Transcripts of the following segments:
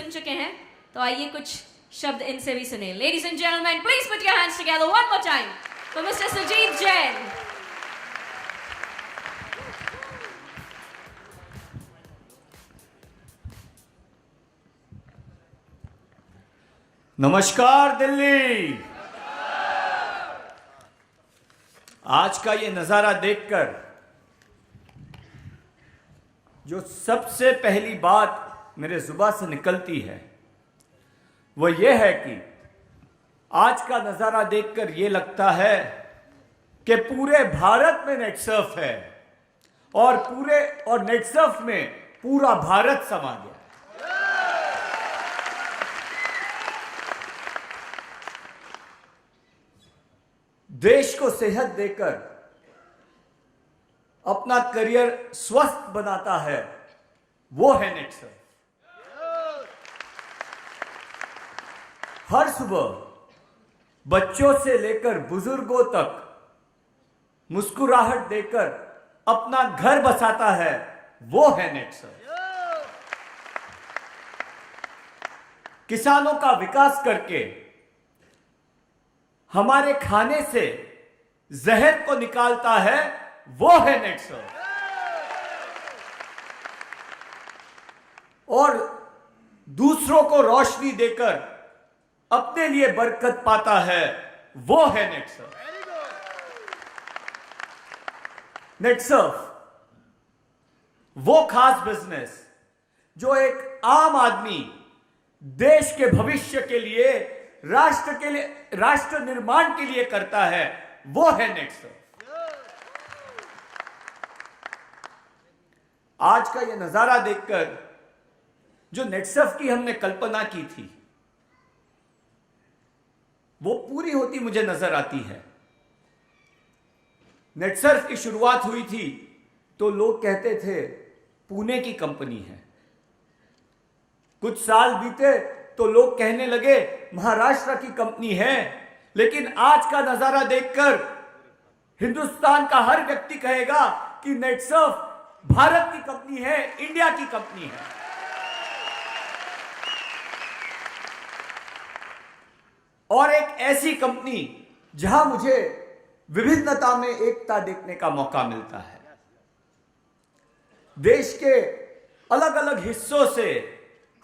सुन चुके हैं, तो आइए कुछ शब्द इनसे भी सुने। Ladies and gentleman, please put your hands together one more time for mister Sujeet Jain. नमस्कार दिल्ली। आज का ये नजारा देखकर जो सबसे पहली बात मेरे जुबान से निकलती है वो ये है कि आज का नजारा देखकर ये लगता है कि पूरे भारत में नेटसर्फ है और नेटसर्फ में पूरा भारत समा गया। देश को सेहत देकर अपना करियर स्वस्थ बनाता है, वो है नेटसर्फ। हर सुबह बच्चों से लेकर बुजुर्गों तक मुस्कुराहट देकर अपना घर बसाता है, वो है नेटसर्फ। किसानों का विकास करके हमारे खाने से जहर को निकालता है, वो है नेटसर्फ। और दूसरों को रोशनी देकर अपने लिए बरकत पाता है, वो है नेटसर्फ। नेटसर्फ वो खास बिजनेस जो एक आम आदमी देश के भविष्य के लिए, राष्ट्र निर्माण के लिए करता है, वो है नेटसर्फ। आज का ये नजारा देखकर जो नेटसर्फ की हमने कल्पना की थी वो पूरी होती मुझे नजर आती है। नेटसर्फ की शुरुआत हुई थी तो लोग कहते थे पुणे की कंपनी है। कुछ साल बीते तो लोग कहने लगे महाराष्ट्र की कंपनी है। लेकिन आज का नजारा देखकर हिंदुस्तान का हर व्यक्ति कहेगा कि नेटसर्फ भारत की कंपनी है, इंडिया की कंपनी है। और एक ऐसी कंपनी जहां मुझे विभिन्नता में एकता देखने का मौका मिलता है। देश के अलग अलग हिस्सों से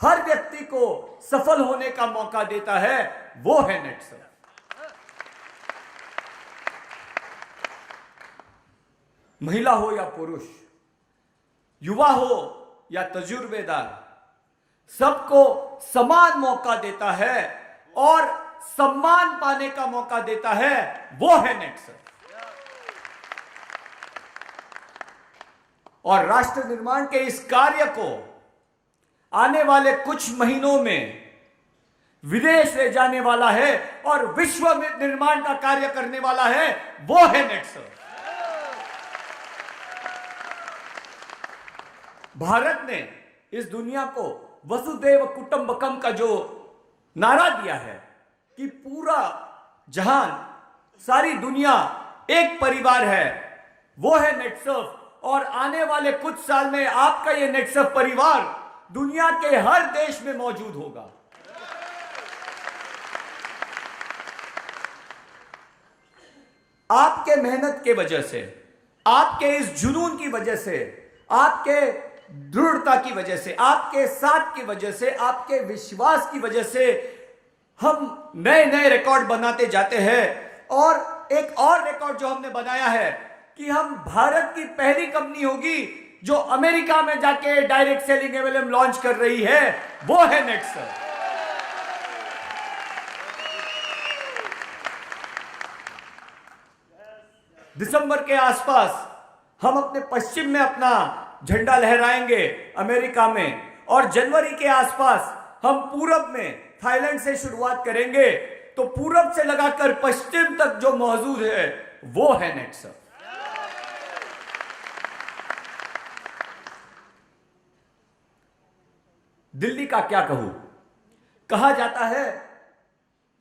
हर व्यक्ति को सफल होने का मौका देता है, वो है नेटसर्फ। महिला हो या पुरुष, युवा हो या तजुर्बेदार, सबको समान मौका देता है और सम्मान पाने का मौका देता है, वो है नेटसर्फ। और राष्ट्र निर्माण के इस कार्य को आने वाले कुछ महीनों में विदेश ले जाने वाला है और विश्व में निर्माण का कार्य करने वाला है, वो है नेटसर्फ। भारत ने इस दुनिया को वसुदैव कुटुंबकम का जो नारा दिया है कि पूरा जहान, सारी दुनिया एक परिवार है, वो है नेटसर्फ। और आने वाले कुछ साल में आपका ये नेटसर्फ परिवार दुनिया के हर देश में मौजूद होगा। आपके मेहनत के वजह से, आपके इस जुनून की वजह से, आपके दृढ़ता की वजह से, आपके साथ की वजह से, आपके विश्वास की वजह से हम नए नए रिकॉर्ड बनाते जाते हैं। और एक और रिकॉर्ड जो हमने बनाया है कि हम भारत की पहली कंपनी होगी जो अमेरिका में जाके डायरेक्ट सेलिंग एवलम लॉन्च कर रही है, वो है नेटसर्फ। दिसंबर के आसपास हम अपने पश्चिम में अपना झंडा लहराएंगे अमेरिका में, और जनवरी के आसपास हम पूरब में थाईलैंड से शुरुआत करेंगे। तो पूरब से लगाकर पश्चिम तक जो मौजूद है, वो है नेटसर्फ। दिल्ली का क्या कहूं, कहा जाता है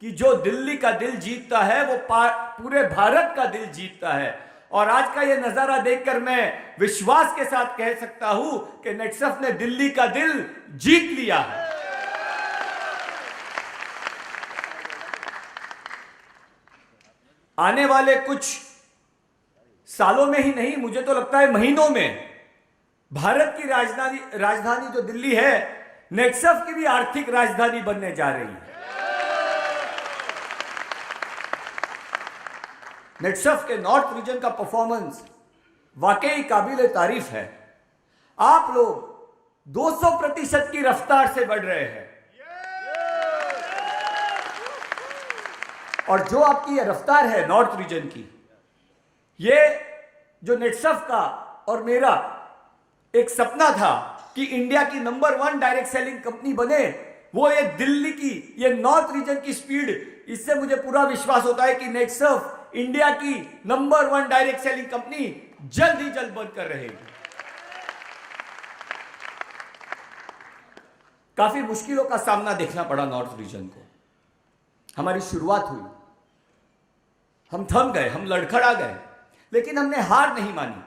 कि जो दिल्ली का दिल जीतता है वो पूरे भारत का दिल जीतता है। और आज का ये नजारा देखकर मैं विश्वास के साथ कह सकता हूं कि नेटसर्फ ने दिल्ली का दिल जीत लिया है। आने वाले कुछ सालों में ही नहीं, मुझे तो लगता है महीनों में भारत की राजधानी जो दिल्ली है, नेक्सफ की भी आर्थिक राजधानी बनने जा रही है। नेक्सफ के नॉर्थ रीजन का परफॉर्मेंस वाकई काबिल तारीफ है। आप लोग 200% की रफ्तार से बढ़ रहे हैं, और जो आपकी ये रफ्तार है नॉर्थ रीजन की, ये जो नेक्सफ का और मेरा एक सपना था कि इंडिया की नंबर 1 डायरेक्ट सेलिंग कंपनी बने, वो ये दिल्ली की, ये नॉर्थ रीजन की स्पीड, इससे मुझे पूरा विश्वास होता है कि नेक्सफ इंडिया की नंबर 1 डायरेक्ट सेलिंग कंपनी जल्द ही जल्द बनकर रहेगी। काफी मुश्किलों का सामना देखना पड़ा नॉर्थ रीजन को। हमारी शुरुआत हुई, हम थम गए, हम लड़खड़ा गए, लेकिन हमने हार नहीं मानी।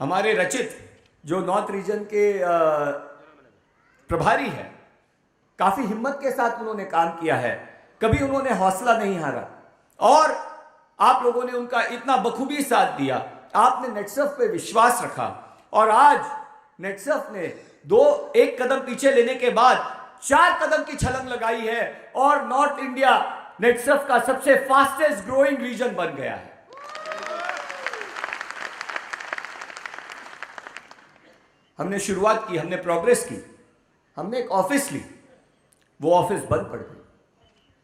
हमारे रचित जो नॉर्थ रीजन के प्रभारी है, काफी हिम्मत के साथ उन्होंने काम किया है, कभी उन्होंने हौसला नहीं हारा, और आप लोगों ने उनका इतना बखूबी साथ दिया। आपने नेक्सफ पे विश्वास रखा, और आज नेक्सफ ने एक कदम पीछे लेने के बाद 4 कदम की छलांग लगाई है, और नॉर्थ इंडिया नेक्सफ का सबसे फास्टेस्ट ग्रोइंग रीजन बन गया है। हमने शुरुआत की, हमने प्रोग्रेस की, हमने एक ऑफिस ली, वो ऑफिस बंद पड़ गई,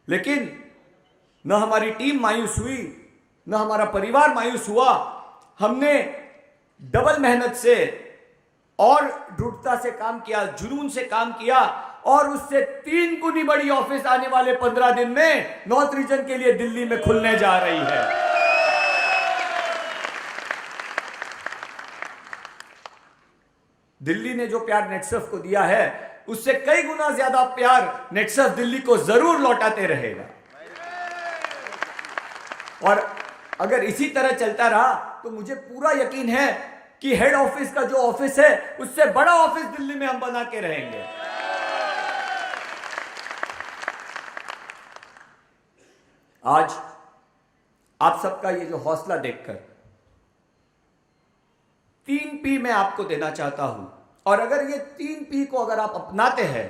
लेकिन न हमारी टीम मायूस हुई, न हमारा परिवार मायूस हुआ। हमने डबल मेहनत से और दृढ़ता से काम किया, जुनून से काम किया, और उससे 3 गुनी बड़ी ऑफिस आने वाले 15 दिन में नॉर्थ रीजन के लिए दिल्ली में खुलने जा रही है। दिल्ली ने जो प्यार नेक्सफ को दिया है, उससे कई गुना ज्यादा प्यार नेक्सफ दिल्ली को जरूर लौटाते रहेगा। और अगर इसी तरह चलता रहा तो मुझे पूरा यकीन है कि हेड ऑफिस का जो ऑफिस है, उससे बड़ा ऑफिस दिल्ली में हम बना के रहेंगे। आज आप सबका ये जो हौसला देखकर 3 P मैं आपको देना चाहता हूं, और अगर ये 3 P को अगर आप अपनाते हैं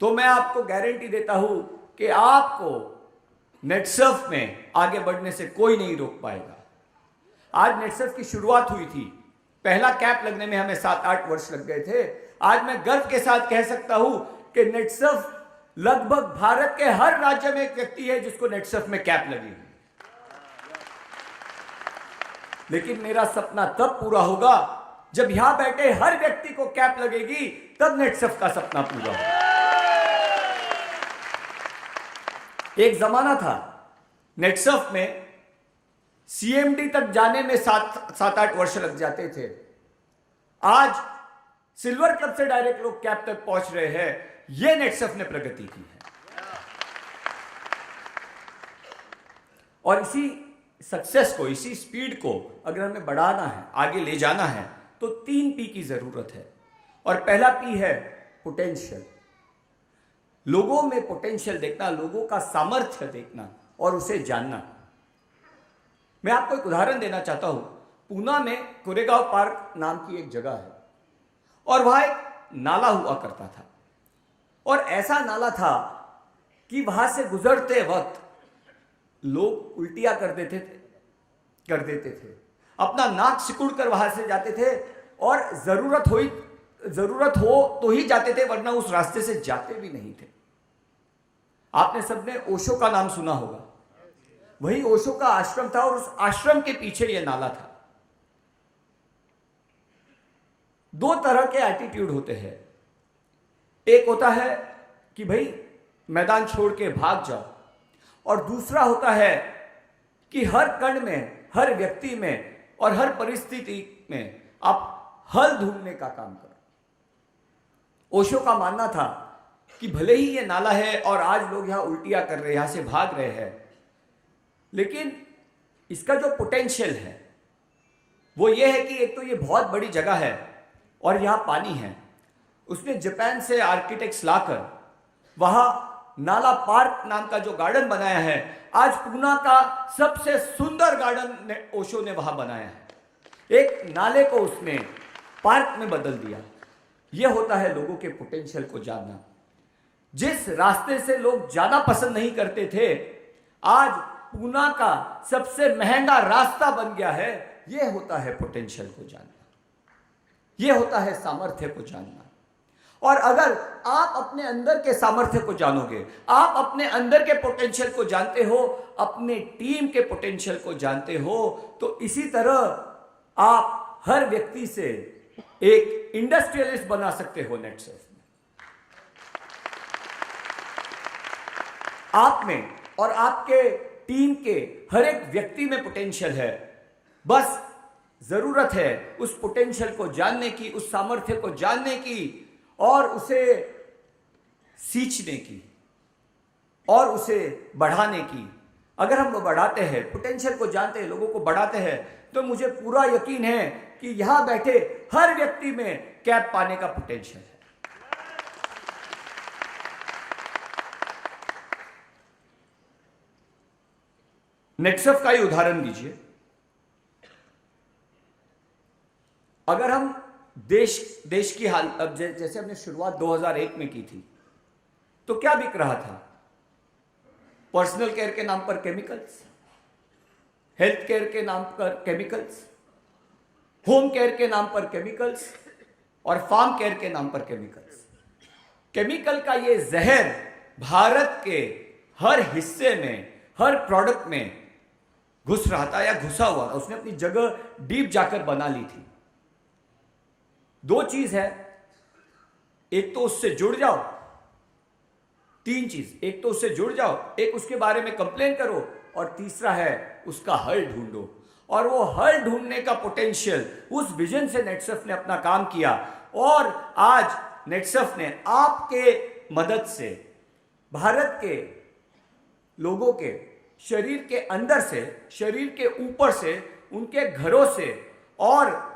तो मैं आपको गारंटी देता हूं कि आपको नेक्सफ में आगे बढ़ने से कोई नहीं रोक पाएगा। आज नेक्सफ की शुरुआत हुई थी, पहला कैप लगने में हमें 7-8 वर्ष लग गए थे। आज मैं गर्व के साथ कह सकता हूं कि नेक्सफ लगभग भारत के हर राज्य में एक व्यक्ति है जिसको नेक्सफ में कैप लगी है। लेकिन मेरा सपना तब पूरा होगा जब यहां बैठे हर व्यक्ति को कैप लगेगी, तब नेक्सफ का सपना पूरा होगा। एक जमाना था नेक्सफ में सीएमडी तक जाने में 7-8 वर्ष लग जाते थे। आज सिल्वर क्लब से डायरेक्ट लोग कैप तक पहुंच रहे हैं। यह नेक्सफ ने प्रगति की है, और इसी सक्सेस को, इसी स्पीड को अगर हमें बढ़ाना है, आगे ले जाना है, तो 3 P की जरूरत है। और पहला P है पोटेंशियल। लोगों में पोटेंशियल देखना, लोगों का सामर्थ्य देखना और उसे जानना। मैं आपको एक उदाहरण देना चाहता हूं। पूना में कोरेगांव पार्क नाम की एक जगह है, और वहां एक नाला हुआ करता था, और ऐसा नाला था कि वहां से गुजरते वक्त लोग उल्टियां कर देते थे, अपना नाक सिकुड़ कर वहां से जाते थे, और जरूरत हो तो ही जाते थे, वरना उस रास्ते से जाते भी नहीं थे। आपने सबने ओशो का नाम सुना होगा। वही ओशो का आश्रम था, और उस आश्रम के पीछे यह नाला था। 2 तरह के एटीट्यूड होते हैं। एक होता है कि भाई मैदान छोड़ के भाग जाओ, और दूसरा होता है कि हर कण में, हर व्यक्ति में और हर परिस्थिति में आप हल ढूंढने का काम करो। ओशो का मानना था कि भले ही ये नाला है और आज लोग यहां उल्टियां कर रहे हैं, यहां से भाग रहे हैं, लेकिन इसका जो पोटेंशियल है वो ये है कि एक तो ये बहुत बड़ी जगह है और यहां पानी है। उसने जापान से आर्किटेक्ट्स लाकर वहां नाला पार्क नाम का जो गार्डन बनाया है, आज पूना का सबसे सुंदर गार्डन ओशो ने वहां बनाया है। एक नाले को उसने पार्क में बदल दिया। यह होता है लोगों के पोटेंशियल को जानना। जिस रास्ते से लोग जाना पसंद नहीं करते थे, आज पूना का सबसे महंगा रास्ता बन गया है। यह होता है पोटेंशियल को जानना, यह होता है सामर्थ्य को जानना। और अगर आप अपने अंदर के सामर्थ्य को जानोगे, आप अपने अंदर के पोटेंशियल को जानते हो, अपने टीम के पोटेंशियल को जानते हो, तो इसी तरह आप हर व्यक्ति से एक इंडस्ट्रियलिस्ट बना सकते हो। नेटसर्फ में आप में और आपके टीम के हर एक व्यक्ति में पोटेंशियल है। बस जरूरत है उस पोटेंशियल को जानने की, उस सामर्थ्य को जानने की और उसे सींचने की और उसे बढ़ाने की। अगर हम वो बढ़ाते हैं, पोटेंशियल को जानते हैं, लोगों को बढ़ाते हैं, तो मुझे पूरा यकीन है कि यहां बैठे हर व्यक्ति में कैप पाने का पोटेंशियल है। नेटसर्फ का ही उदाहरण लीजिए। अगर हम देश की हाल, अब जैसे हमने शुरुआत 2001 में की थी, तो क्या बिक रहा था? पर्सनल केयर के नाम पर केमिकल्स, हेल्थ केयर के नाम पर केमिकल्स, होम केयर के नाम पर केमिकल्स और फार्म केयर के नाम पर केमिकल्स। केमिकल का ये जहर भारत के हर हिस्से में, हर प्रोडक्ट में घुस रहा था या घुसा हुआ था। उसने अपनी जगह डीप जाकर बना ली थी। दो चीज है, एक तो उससे जुड़ जाओ, तीन चीज, एक तो उससे जुड़ जाओ, एक उसके बारे में कंप्लेन करो और तीसरा है उसका हल ढूंढो। और वो हल ढूंढने का पोटेंशियल, उस विजन से नेटसर्फ ने अपना काम किया। और आज नेटसर्फ ने आपके मदद से भारत के लोगों के शरीर के अंदर से, शरीर के ऊपर से, उनके घरों से और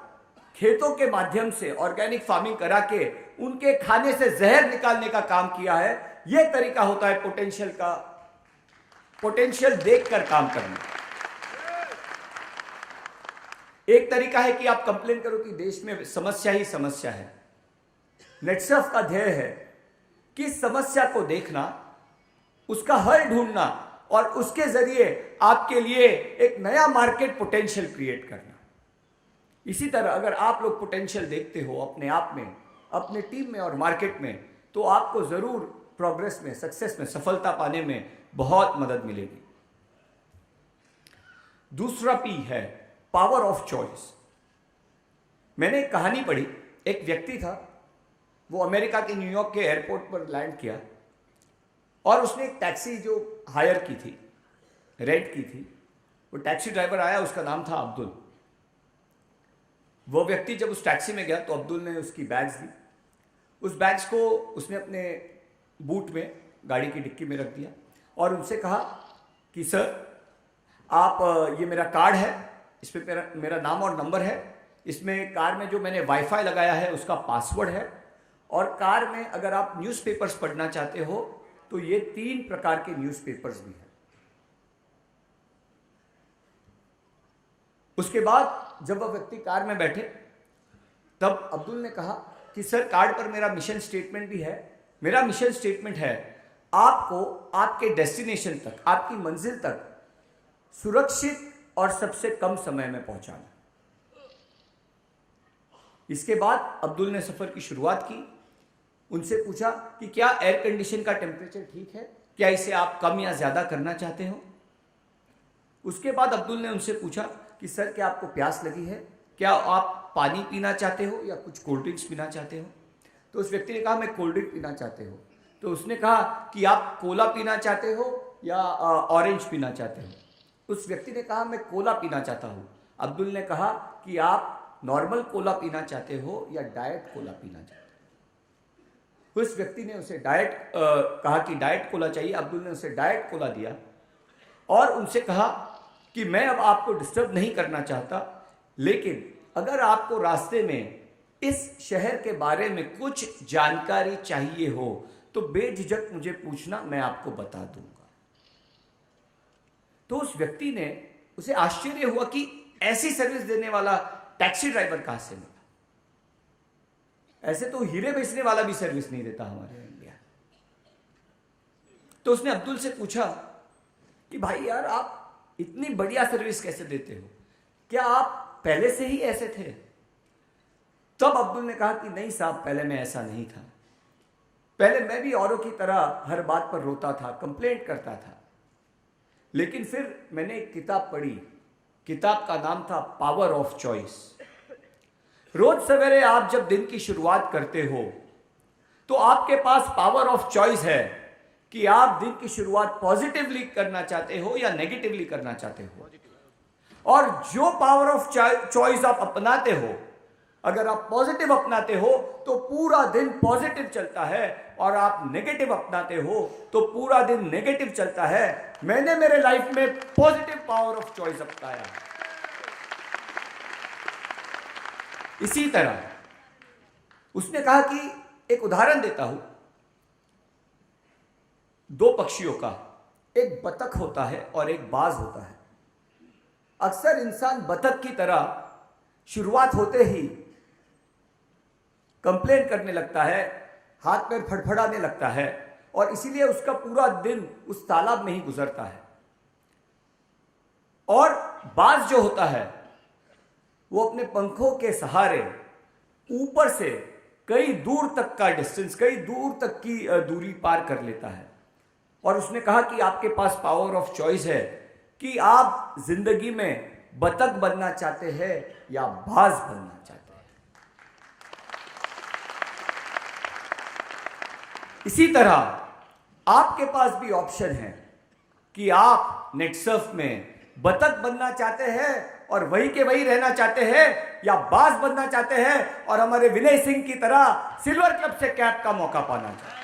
खेतों के माध्यम से ऑर्गेनिक फार्मिंग करा के उनके खाने से जहर निकालने का काम किया है। यह तरीका होता है पोटेंशियल का, पोटेंशियल देखकर काम करना। एक तरीका है कि आप कंप्लेन करो कि देश में समस्या ही समस्या है। नेटसर्फ का ध्येय है कि समस्या को देखना, उसका हल ढूंढना और उसके जरिए आपके लिए एक नया मार्केट पोटेंशियल क्रिएट करना। इसी तरह अगर आप लोग पोटेंशियल देखते हो अपने आप में, अपने टीम में और मार्केट में, तो आपको जरूर प्रोग्रेस में, सक्सेस में, सफलता पाने में बहुत मदद मिलेगी। दूसरा पी है पावर ऑफ चॉइस। मैंने एक कहानी पढ़ी। एक व्यक्ति था, वो अमेरिका के न्यूयॉर्क के एयरपोर्ट पर लैंड किया और उसने एक टैक्सी जो हायर की थी, रेंट की थी। वो टैक्सी ड्राइवर आया, उसका नाम था अब्दुल। वो व्यक्ति जब उस टैक्सी में गया तो अब्दुल ने उसकी बैग्स दी। उस बैग्स को उसने अपने बूट में, गाड़ी की डिक्की में रख दिया और उनसे कहा कि सर, आप, ये मेरा कार्ड है, इस पर मेरा नाम और नंबर है, इसमें कार में जो मैंने वाईफाई लगाया है उसका पासवर्ड है, और कार में अगर आप न्यूज़पेपर्स पढ़ना चाहते हो तो ये 3 प्रकार के न्यूज़पेपर्स भी हैं। उसके बाद जब वह व्यक्ति कार में बैठे, तब अब्दुल ने कहा कि सर, कार्ड पर मेरा मिशन स्टेटमेंट भी है। मेरा मिशन स्टेटमेंट है आपको आपके डेस्टिनेशन तक, आपकी मंजिल तक सुरक्षित और सबसे कम समय में पहुंचाना। इसके बाद अब्दुल ने सफर की शुरुआत की। उनसे पूछा कि क्या एयर कंडीशन का टेम्परेचर ठीक है, क्या इसे आप कम या ज्यादा करना चाहते हो। उसके बाद अब्दुल ने उनसे पूछा कि सर, क्या आपको प्यास लगी है, क्या आप पानी पीना चाहते हो या कुछ कोल्ड ड्रिंक्स पीना चाहते हो। तो उस व्यक्ति ने कहा मैं कोल्ड ड्रिंक पीना चाहते हो। तो उसने कहा कि आप कोला पीना चाहते हो या ऑरेंज पीना चाहते हो। उस व्यक्ति ने कहा मैं कोला पीना चाहता हूँ। अब्दुल ने कहा कि आप नॉर्मल कोला पीना चाहते हो या डाइट कोला पीना चाहते हो। उस व्यक्ति ने उसे कहा कि डाइट कोला चाहिए। अब्दुल ने उसे डाइट कोला दिया और उनसे कहा कि मैं अब आपको डिस्टर्ब नहीं करना चाहता, लेकिन अगर आपको रास्ते में इस शहर के बारे में कुछ जानकारी चाहिए हो तो बेझिझक मुझे पूछना, मैं आपको बता दूंगा। तो उस व्यक्ति ने, उसे आश्चर्य हुआ कि ऐसी सर्विस देने वाला टैक्सी ड्राइवर कहां से मिला। ऐसे तो हीरे बेचने वाला भी सर्विस नहीं देता हमारे इंडिया। तो उसने अब्दुल से पूछा कि भाई यार, आप इतनी बढ़िया सर्विस कैसे देते हो, क्या आप पहले से ही ऐसे थे? तब अब्दुल ने कहा कि नहीं साहब, पहले मैं ऐसा नहीं था। पहले मैं भी औरों की तरह हर बात पर रोता था, कंप्लेंट करता था। लेकिन फिर मैंने एक किताब पढ़ी, किताब का नाम था पावर ऑफ चॉइस। रोज सवेरे आप जब दिन की शुरुआत करते हो तो आपके पास पावर ऑफ चॉइस है कि आप दिन की शुरुआत पॉजिटिवली करना चाहते हो या नेगेटिवली करना चाहते हो। और जो पावर ऑफ चॉइस आप अपनाते हो, अगर आप पॉजिटिव अपनाते हो तो पूरा दिन पॉजिटिव चलता है, और आप नेगेटिव अपनाते हो तो पूरा दिन नेगेटिव चलता है। मैंने मेरे लाइफ में पॉजिटिव पावर ऑफ चॉइस अपनाया। इसी तरह उसने कहा कि एक उदाहरण देता हूं, दो पक्षियों का, एक बतख होता है और एक बाज होता है। अक्सर इंसान बतख की तरह शुरुआत होते ही कंप्लेन करने लगता है, हाथ पैर फड़फड़ाने लगता है, और इसीलिए उसका पूरा दिन उस तालाब में ही गुजरता है। और बाज जो होता है वो अपने पंखों के सहारे ऊपर से कई दूर तक का डिस्टेंस, कई दूर तक की दूरी पार कर लेता है। और उसने कहा कि आपके पास पावर ऑफ चॉइस है कि आप जिंदगी में बतख बनना चाहते हैं या बाज बनना चाहते हैं। इसी तरह आपके पास भी ऑप्शन है कि आप नेटसर्फ में बतख बनना चाहते हैं और वही के वही रहना चाहते हैं, या बाज बनना चाहते हैं और हमारे विनय सिंह की तरह सिल्वर क्लब से कैप का मौका पाना चाहते हैं।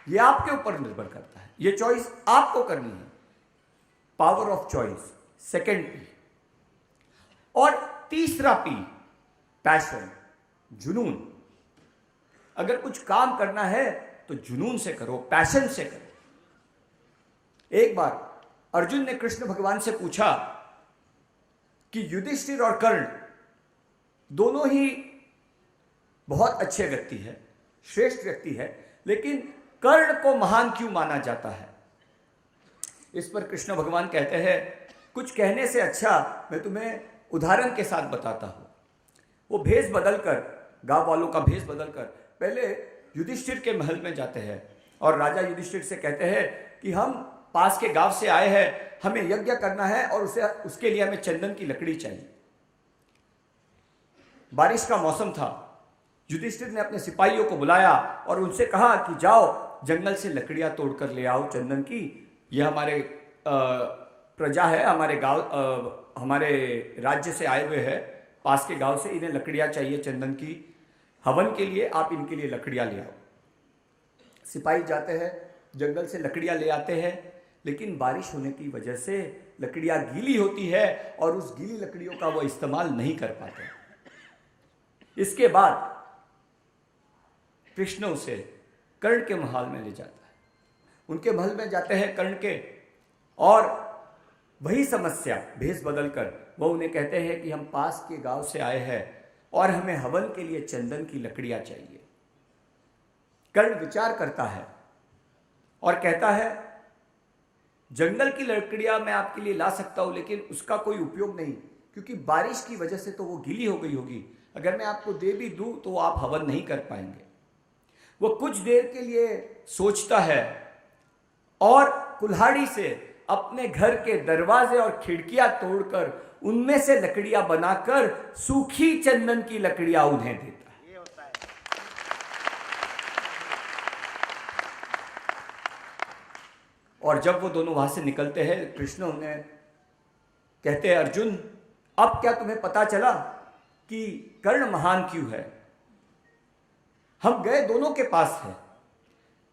यह आपके ऊपर निर्भर करता है, यह चॉइस आपको करनी है। Power of choice, second P. और तीसरा पी, पैशन, जुनून। अगर कुछ काम करना है तो जुनून से करो, पैशन से करो। एक बार अर्जुन ने कृष्ण भगवान से पूछा कि युधिष्ठिर और कर्ण दोनों ही बहुत अच्छे व्यक्ति है, श्रेष्ठ व्यक्ति है, लेकिन कर्ण को महान क्यों माना जाता है? इस पर कृष्ण भगवान कहते हैं, कुछ कहने से अच्छा मैं तुम्हें उदाहरण के साथ बताता हूं। वो भेष बदलकर, गांव वालों का भेष बदलकर पहले युधिष्ठिर के महल में जाते हैं और राजा युधिष्ठिर से कहते हैं कि हम पास के गांव से आए हैं, हमें यज्ञ करना है और उसके लिए हमें चंदन की लकड़ी चाहिए। बारिश का मौसम था। युधिष्ठिर ने अपने सिपाहियों को बुलाया और उनसे कहा कि जाओ जंगल से लकड़ियां तोड़कर ले आओ चंदन की। यह हमारे प्रजा है, हमारे गांव, हमारे राज्य से आए हुए हैं, पास के गांव से, इन्हें लकड़ियां चाहिए चंदन की, हवन के लिए आप इनके लिए लकड़ियां ले आओ। सिपाही जाते हैं, जंगल से लकड़ियां ले आते हैं, लेकिन बारिश होने की वजह से लकड़ियां गीली होती है और उस गीली लकड़ियों का वो इस्तेमाल नहीं कर पाते। इसके बाद कृष्ण उसे कर्ण के महल में ले जाता है। उनके महल में जाते हैं कर्ण के, और वही समस्या भेष बदलकर वो उन्हें कहते हैं कि हम पास के गांव से आए हैं और हमें हवन के लिए चंदन की लकड़ियां चाहिए। कर्ण विचार करता है और कहता है, जंगल की लकड़ियां मैं आपके लिए ला सकता हूं, लेकिन उसका कोई उपयोग नहीं, क्योंकि बारिश की वजह से तो वो गीली हो गई होगी। अगर मैं आपको दे भी दूं तो आप हवन नहीं कर पाएंगे। वो कुछ देर के लिए सोचता है और कुल्हाड़ी से अपने घर के दरवाजे और खिड़कियां तोड़कर उनमें से लकड़ियां बनाकर सूखी चंदन की लकड़ियां उन्हें देता है। और जब वो दोनों वहां से निकलते हैं, कृष्ण उन्हें कहते हैं, अर्जुन अब क्या तुम्हें पता चला कि कर्ण महान क्यों है? हम गए दोनों के पास है,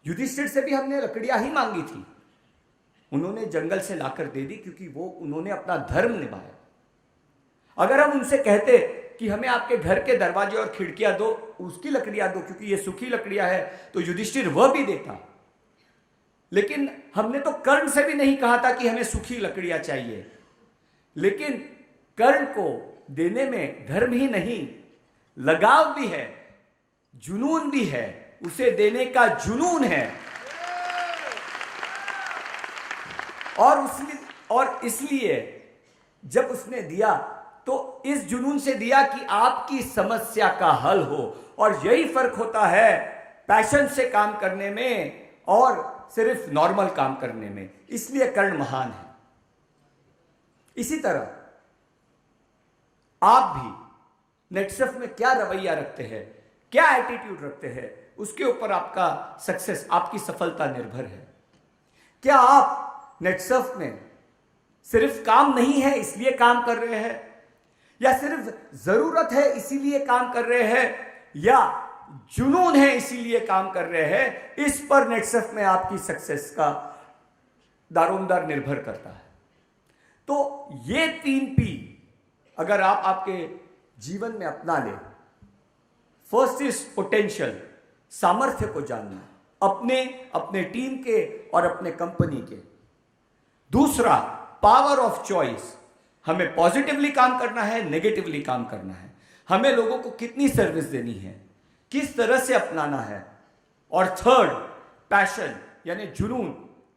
युधिष्ठिर से भी हमने लकड़ियां ही मांगी थी, उन्होंने जंगल से लाकर दे दी, क्योंकि वो उन्होंने अपना धर्म निभाया। अगर हम उनसे कहते कि हमें आपके घर के दरवाजे और खिड़कियां दो, उसकी लकड़ियां दो क्योंकि ये सूखी लकड़ियां है, तो युधिष्ठिर वह भी देता। लेकिन हमने तो कर्ण से भी नहीं कहा था कि हमें सूखी लकड़ियां चाहिए। लेकिन कर्ण को देने में धर्म ही नहीं, लगाव भी है, जुनून भी है, उसे देने का जुनून है। और इसलिए जब उसने दिया तो इस जुनून से दिया कि आपकी समस्या का हल हो। और यही फर्क होता है पैशन से काम करने में और सिर्फ नॉर्मल काम करने में। इसलिए कर्ण महान है। इसी तरह आप भी नेटसर्फ में क्या रवैया रखते हैं, क्या एटीट्यूड रखते हैं, उसके ऊपर आपका सक्सेस, आपकी सफलता निर्भर है। क्या आप नेटसर्फ में सिर्फ काम नहीं है इसलिए काम कर रहे हैं, या सिर्फ जरूरत है इसीलिए काम कर रहे हैं, या जुनून है इसीलिए काम कर रहे हैं? इस पर नेटसर्फ में आपकी सक्सेस का दारोमदार निर्भर करता है। तो ये 3 P अगर आप आपके जीवन में अपना ले, फर्स्ट इज पोटेंशियल, सामर्थ्य को जानना अपने टीम के और अपने कंपनी के। दूसरा पावर ऑफ चॉइस, हमें पॉजिटिवली काम करना है, नेगेटिवली काम करना है, हमें लोगों को कितनी सर्विस देनी है, किस तरह से अपनाना है। और थर्ड पैशन, यानी जुनून,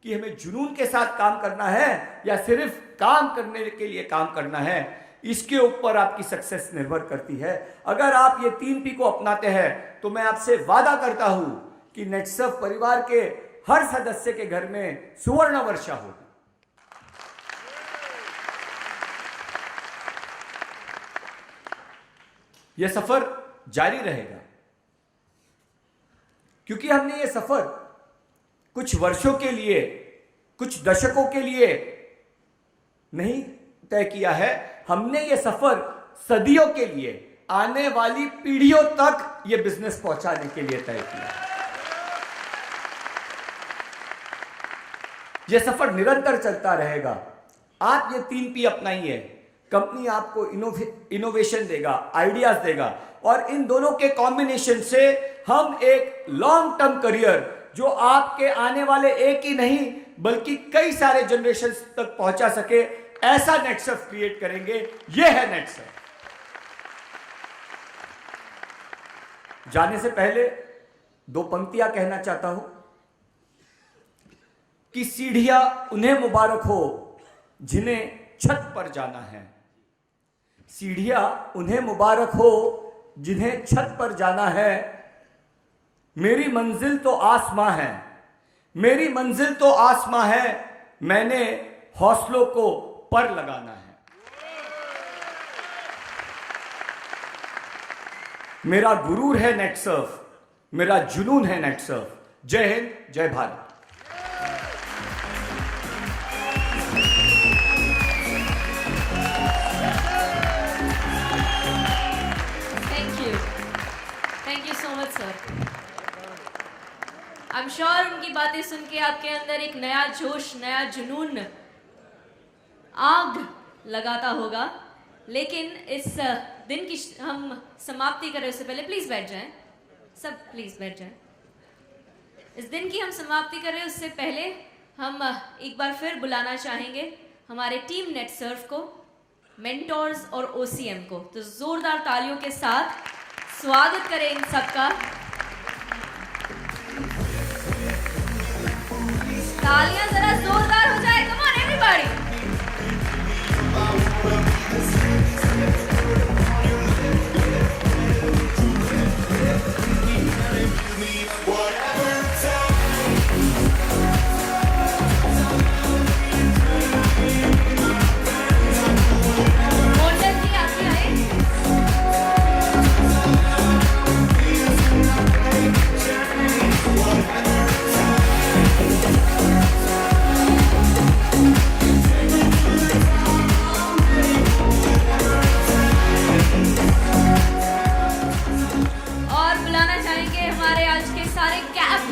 कि हमें जुनून के साथ काम करना है या सिर्फ काम करने के लिए काम करना है। इसके ऊपर आपकी सक्सेस निर्भर करती है। अगर आप ये 3 P को अपनाते हैं तो मैं आपसे वादा करता हूं कि नेटसर्फ परिवार के हर सदस्य के घर में सुवर्ण वर्षा होगी। यह सफर जारी रहेगा क्योंकि हमने यह सफर कुछ वर्षों के लिए, कुछ दशकों के लिए नहीं तय किया है। हमने यह सफर सदियों के लिए, आने वाली पीढ़ियों तक यह बिजनेस पहुंचाने के लिए तय किया है। यह सफर निरंतर चलता रहेगा। आप ये 3 P अपनाइए, कंपनी आपको इनोवेशन देगा, आइडियाज देगा, और इन दोनों के कॉम्बिनेशन से हम एक लॉन्ग टर्म करियर जो आपके आने वाले एक ही नहीं बल्कि कई सारे जनरेशन तक पहुंचा सके, ऐसा नेटसर्फ क्रिएट करेंगे। यह है नेटसर्फ। जाने से पहले 2 पंक्तियां कहना चाहता हूं कि सीढ़ियां उन्हें मुबारक हो जिन्हें छत पर जाना है। सीढ़ियां उन्हें मुबारक हो जिन्हें छत पर जाना है। मेरी मंजिल तो आसमां है, मेरी मंजिल तो आसमां है, मैंने हौसलों को पर लगाना है। मेरा गुरूर है नेटसर्फ, मेरा जुनून है नेटसर्फ। जय हिंद, जय Bharat. Thank you so much sir. I am sure उनकी बातें सुन के आपके अंदर एक नया जोश, नया जुनून आग लगाता होगा। लेकिन इस दिन की हम समाप्ति करें उससे पहले प्लीज बैठ जाएं, सब प्लीज बैठ जाएं। इस दिन की हम समाप्ति करें उससे पहले हम एक बार फिर बुलाना चाहेंगे हमारे टीम नेटसर्फ को, मेंटोर्स और OCM को। तो जोरदार तालियों के साथ स्वागत करें इन सबका। तालियां जरा जोरदार हो जाए। Come on everybody.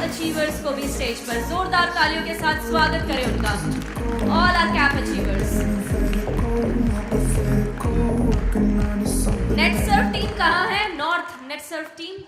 अचीवर्स को भी स्टेज पर जोरदार तालियों के साथ स्वागत करें उनका। All are cap achievers. Netsurf कहाँ है नॉर्थ नेट सर्फ टीम?